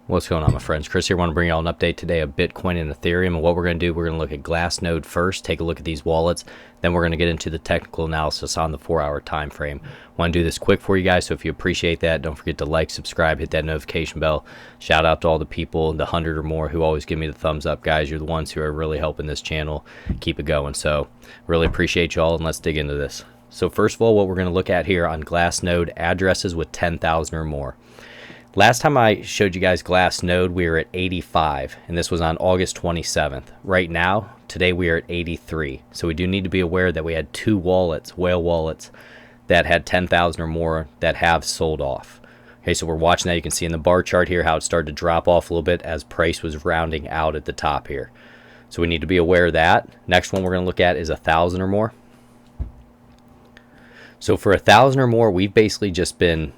What's going on, my friends? Chris here. I want to bring you all an update today of Bitcoin and Ethereum. And what we're going to do, we're going to look at Glassnode first, take a look at these wallets. Then we're going to get into the technical analysis on the 4-hour time frame. I want to do this quick for you guys, so if you appreciate that, don't forget to like, subscribe, hit that notification bell. Shout out to all the people, the 100 or more, who always give me the thumbs up, guys. You're the ones who are really helping this channel keep it going. So really appreciate you all, and let's dig into this. So first of all, what we're going to look at here on Glassnode, addresses with 10,000 or more. Last time I showed you guys Glassnode, we were at 85, and this was on August 27th. Right now, today we are at 83. So we do need to be aware that we had two wallets, whale wallets, that had 10,000 or more that have sold off. Okay, so we're watching that. You can see in the bar chart here how it started to drop off a little bit as price was rounding out at the top here. So we need to be aware of that. Next one we're going to look at is 1,000 or more. So for 1,000 or more, we've basically just been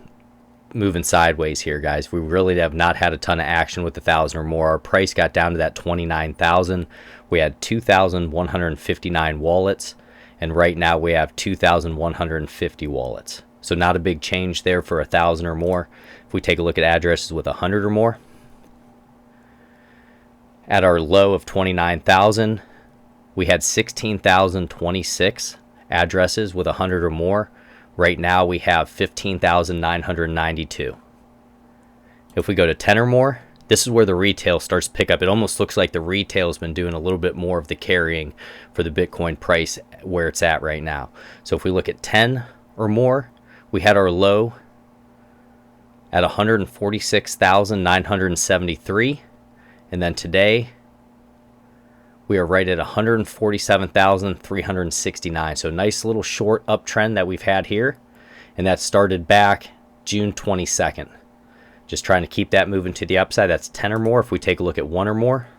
moving sideways here, guys. We really have not had a ton of action with 1,000 or more. Our price got down to that 29,000. We had 2,159 wallets, and right now we have 2,150 wallets. So not a big change there for 1,000 or more. If we take a look at addresses with 100 or more, at our low of 29,000, we had 16,026 addresses with 100 or more. Right now we have 15,992. If we go to 10 or more, this is where the retail starts to pick up. It almost looks like the retail has been doing a little bit more of the carrying for the Bitcoin price where it's at right now. So if we look at 10 or more, we had our low at 146,973, and then today we are right at 147,369. So nice little short uptrend that we've had here. And that started back June 22nd. Just trying to keep that moving to the upside. That's 10 or more. If we take a look at 1 or more.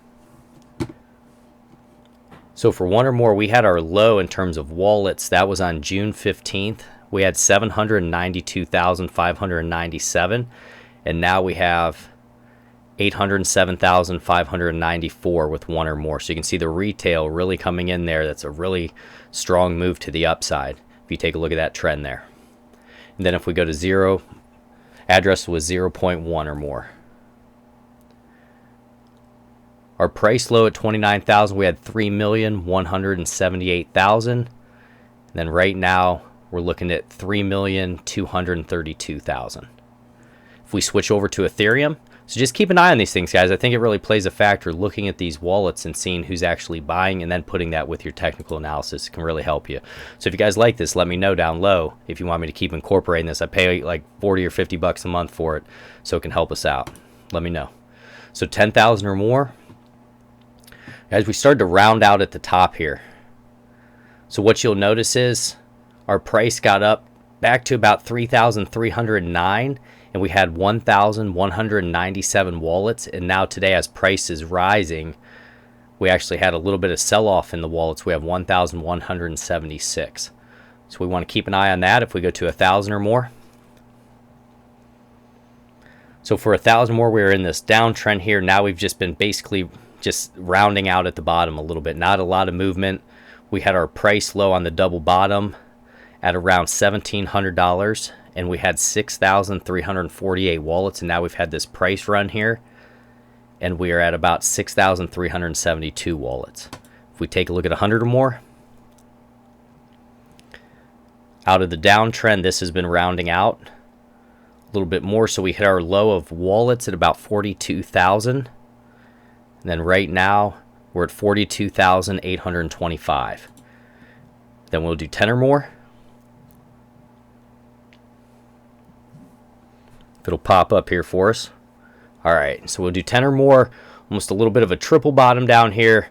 So for 1 or more, we had our low in terms of wallets. That was on June 15th. We had 792,597. And now we have 807,594 with 1 or more. So you can see the retail really coming in there. That's a really strong move to the upside if you take a look at that trend there. And then if we go to 0, address was 0.1 or more. Our price low at 29,000, we had 3,178,000. And then right now we're looking at 3,232,000. If we switch over to Ethereum, so just keep an eye on these things, guys. I think it really plays a factor looking at these wallets and seeing who's actually buying and then putting that with your technical analysis. It can really help you. So if you guys like this, let me know down low if you want me to keep incorporating this. I pay like 40 or 50 bucks a month for it, so it can help us out. Let me know. So 10,000 or more. Guys, we started to round out at the top here. So what you'll notice is our price got up back to about 3,309. And we had 1,197 wallets. And now today, as price is rising, we actually had a little bit of sell-off in the wallets. We have 1,176. So we want to keep an eye on that if we go to 1,000 or more. So for 1,000 more, we're in this downtrend here. Now we've just been basically just rounding out at the bottom a little bit. Not a lot of movement. We had our price low on the double bottom at around $1,700. And we had 6,348 wallets, and now we've had this price run here, and we are at about 6,372 wallets. If we take a look at 100 or more, out of the downtrend, this has been rounding out a little bit more, so we hit our low of wallets at about 42,000, and then right now we're at 42,825. Then we'll do 10 or more. If it'll pop up here for us. All right, so we'll do 10 or more, almost a little bit of a triple bottom down here.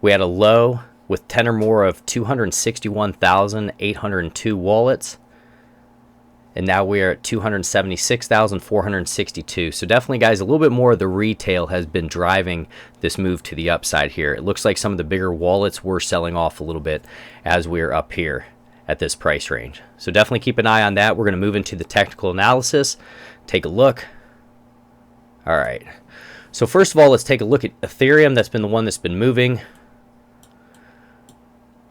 We had a low with 10 or more of 261,802 wallets. And now we are at 276,462. So definitely, guys, a little bit more of the retail has been driving this move to the upside here. It looks like some of the bigger wallets were selling off a little bit as we're up here at this price range. So definitely keep an eye on that. We're going to move into the technical analysis. Take a look. All right. So first of all, let's take a look at Ethereum. That's been the one that's been moving.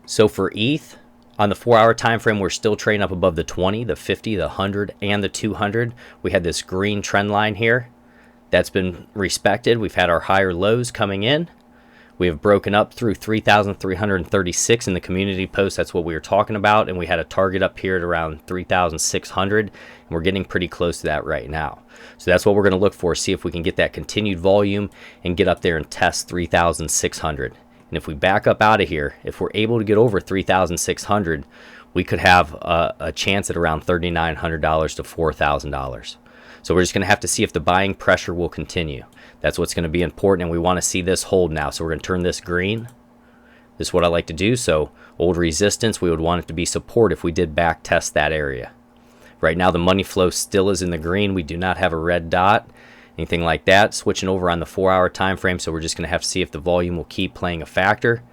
So for ETH, on the 4-hour time frame, we're still trading up above the 20, the 50, the 100, and the 200. We had this green trend line here That's been respected. We've had our higher lows coming in. We have broken up through 3,336 in the community post. That's what we were talking about. And we had a target up here at around 3,600. And we're getting pretty close to that right now. So that's what we're going to look for. See if we can get that continued volume and get up there and test 3,600. And if we back up out of here, if we're able to get over 3,600, we could have a chance at around $3,900 to $4,000. So we're just going to have to see if the buying pressure will continue. That's what's going to be important, and we want to see this hold now. So we're going to turn this green. This is what I like to do. So old resistance, we would want it to be support if we did back test that area. Right now the money flow still is in the green. We do not have a red dot, anything like that. Switching over on the 4-hour time frame, so we're just going to have to see if the volume will keep playing a factor.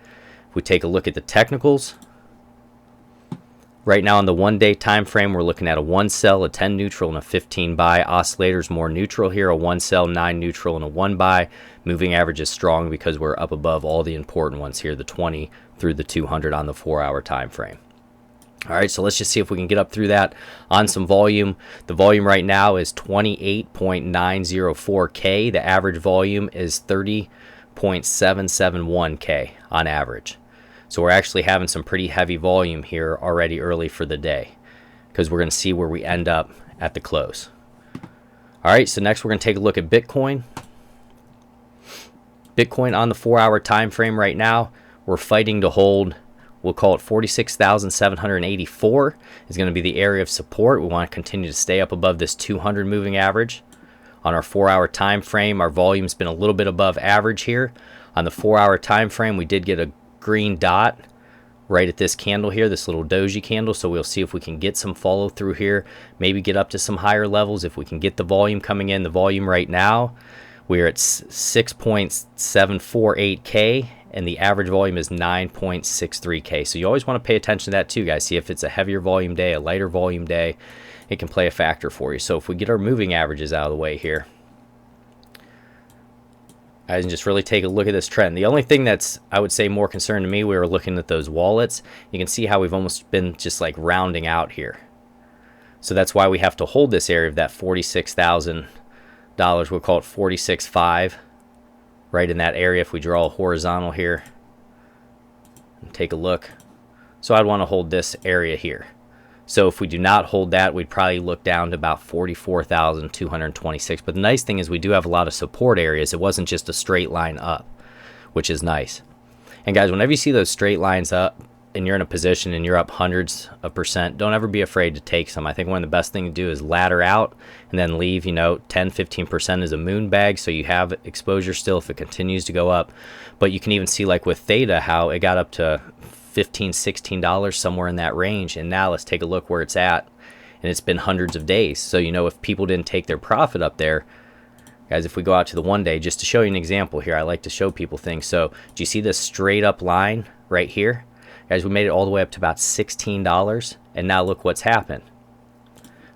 If we take a look at the technicals, right now on the 1-day time frame, we're looking at a 1 sell, a 10 neutral, and a 15 buy. Oscillator's more neutral here, a 1 sell, 9 neutral, and a 1 buy. Moving average is strong because we're up above all the important ones here, the 20 through the 200 on the 4-hour time frame. All right, so let's just see if we can get up through that on some volume. The volume right now is 28.904K. The average volume is 30.771K on average. So we're actually having some pretty heavy volume here already early for the day, because we're going to see where we end up at the close. All right, so next we're going to take a look at Bitcoin. Bitcoin on the 4-hour time frame right now, we're fighting to hold. We'll call it 46,784 is going to be the area of support. We want to continue to stay up above this 200 moving average. On our 4-hour time frame, our volume's been a little bit above average here. On the 4-hour time frame, we did get a green dot right at this candle here, this little doji candle. So we'll see if we can get some follow through here, maybe get up to some higher levels if we can get the volume coming in. The volume right now, we're at 6.748K, and the average volume is 9.63K. So you always want to pay attention to that too, guys. See if it's a heavier volume day, a lighter volume day, it can play a factor for you. So if we get our moving averages out of the way here, guys, and just really take a look at this trend. The only thing that's, I would say, more concerned to me, we were looking at those wallets. You can see how we've almost been just like rounding out here. So that's why we have to hold this area of that $46,000. We'll call it 46.5, right in that area. If we draw a horizontal here and take a look, so I'd want to hold this area here. So if we do not hold that, we'd probably look down to about 44,226. But the nice thing is we do have a lot of support areas. It wasn't just a straight line up, which is nice. And guys, whenever you see those straight lines up and you're in a position and you're up hundreds of percent, don't ever be afraid to take some. I think one of the best things to do is ladder out and then leave, 10-15% as a moon bag, so you have exposure still if it continues to go up. But you can even see, like with Theta, how it got up to $15-16 somewhere in that range, and now let's take a look where it's at, and it's been hundreds of days. So if people didn't take their profit up there, guys, if we go out to the 1 day, just to show you an example here, I like to show people things. So do you see this straight up line right here, guys? We made it all the way up to about $16, and now look what's happened.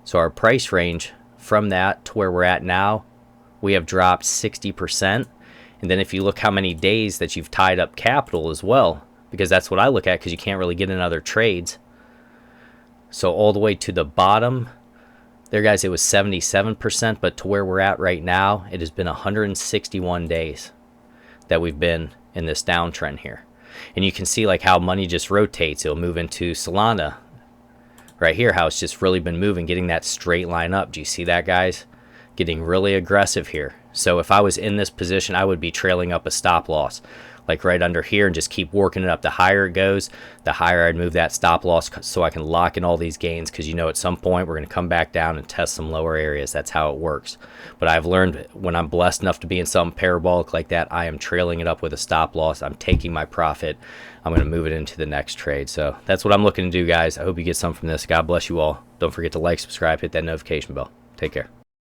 So our price range from that to where we're at now, we have dropped 60%. And then if you look how many days that you've tied up capital as well, because that's what I look at, because you can't really get in other trades. So all the way to the bottom there, guys, it was 77%, but to where we're at right now, it has been 161 days that we've been in this downtrend here. And you can see like how money just rotates. It'll move into Solana right here, how it's just really been moving, getting that straight line up. Do you see that, guys? Getting really aggressive here. So if I was in this position, I would be trailing up a stop loss, like right under here, and just keep working it up. The higher it goes, the higher I'd move that stop loss so I can lock in all these gains, because at some point we're going to come back down and test some lower areas. That's how it works. But I've learned when I'm blessed enough to be in something parabolic like that, I am trailing it up with a stop loss. I'm taking my profit. I'm going to move it into the next trade. So that's what I'm looking to do, guys. I hope you get some from this. God bless you all. Don't forget to like, subscribe, hit that notification bell. Take care.